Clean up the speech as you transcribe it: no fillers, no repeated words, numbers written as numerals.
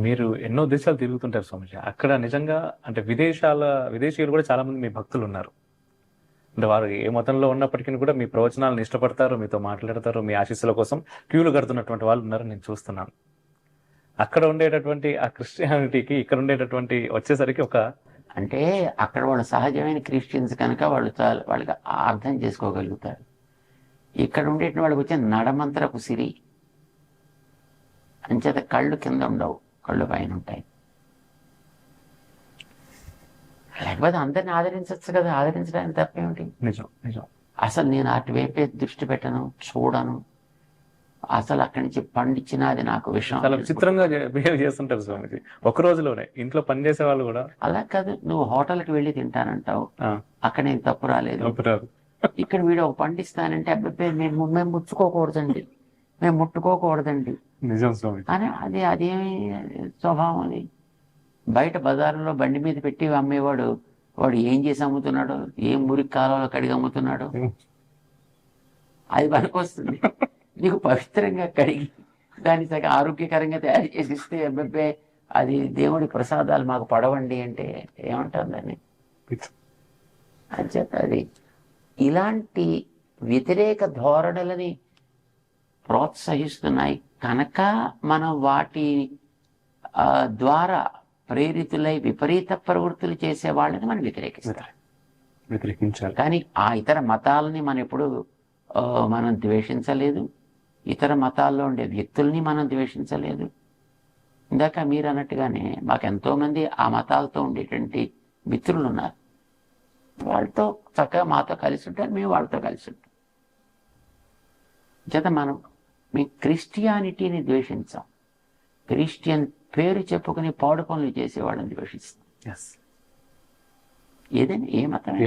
మీరు ఎన్నో దేశాలు తిరుగుతుంటారు స్వామీజీ. అక్కడ నిజంగా అంటే విదేశీయులు కూడా చాలా మంది మీ భక్తులు ఉన్నారు. అంటే వారు ఏ మతంలో ఉన్నప్పటికీ కూడా మీ ప్రవచనాలను ఇష్టపడతారు, మీతో మాట్లాడతారు, మీ ఆశీస్సుల కోసం క్యూలు కడుతున్నటువంటి వాళ్ళు ఉన్నారని నేను చూస్తున్నాను. అక్కడ ఉండేటటువంటి ఆ క్రిస్టియానిటీకి ఇక్కడ ఉండేటటువంటి వచ్చేసరికి ఒక అంటే అక్కడ వాళ్ళు సహజమైన క్రిస్టియన్స్ కనుక వాళ్ళు చాలా వాళ్ళకి అర్థం చేసుకోగలుగుతారు. ఇక్కడ ఉండేటువంటి వాళ్ళకి వచ్చే నడమంత్రపు సిరి అంచేత కళ్ళు కింద ఉండవు, కళ్ళు పైన ఉంటాయి. లేకపోతే అందరిని ఆదరించవచ్చు కదా, ఆదరించడానికి తప్పేమిటి? నిజం నిజం. అసలు నేను అటువైపే దృష్టి పెట్టను, చూడను. అసలు అక్కడి నుంచి పండించినా అది నాకు విషయం. చాలా విచిత్రంగా బిహేవ్ చేస్తుంటారు స్వామిజీ. ఒక రోజులోనే ఇంట్లో పనిచేసే వాళ్ళు కూడా. అలా కాదు, నువ్వు హోటల్కి వెళ్ళి తింటానంటావు, అక్కడ నేను తప్పు రాలేదు. ఇక్కడ వీడు ఒక పండిస్తానంటే అబ్బాయి మేము ముచ్చుకోకూడదండి, మేము ముట్టుకోకూడదండి నిజం స్వామి అని అదేమి స్వభావం అది. బయట బజార్లో బండి మీద పెట్టి అమ్మేవాడు వాడు ఏం చేసి అమ్ముతున్నాడు, ఏం మురికి కాలంలో కడిగి అమ్ముతున్నాడు, అది పనికొస్తుంది. నీకు పవిత్రంగా కడిగి దాన్ని సగం ఆరోగ్యకరంగా తయారు చేసి ఇస్తే అబ్బాయి అది దేవుడి ప్రసాదాలు మాకు పడవండి అంటే ఏమంటారు దాన్ని? అంచేత అది ఇలాంటి వ్యతిరేక ధోరణులని ప్రోత్సహిస్తున్నాయి కనుక మనం వాటి ద్వారా ప్రేరితులై విపరీత ప్రవృత్తులు చేసే వాళ్ళని మనం వ్యతిరేకించాలి. కానీ ఆ ఇతర మతాలని మనం ఎప్పుడు మనం ద్వేషించలేదు, ఇతర మతాల్లో ఉండే వ్యక్తుల్ని మనం ద్వేషించలేదు. ఇందాక మీరు అన్నట్టుగానే మాకు ఎంతోమంది ఆ మతాలతో ఉండేటువంటి మిత్రులు ఉన్నారు. వాళ్ళతో చక్కగా మాతో కలిసి ఉంటారు, మేము వాళ్ళతో కలిసి ఉంటాం. చేత మనం క్రిస్టియానిటీని ద్వేషించాం, క్రిస్టియన్ పేరు చెప్పుకుని పాడు పనులు చేసేవాళ్ళని ద్వేషిస్తాం. ఎస్ ఏదైనా ఏ మతమే.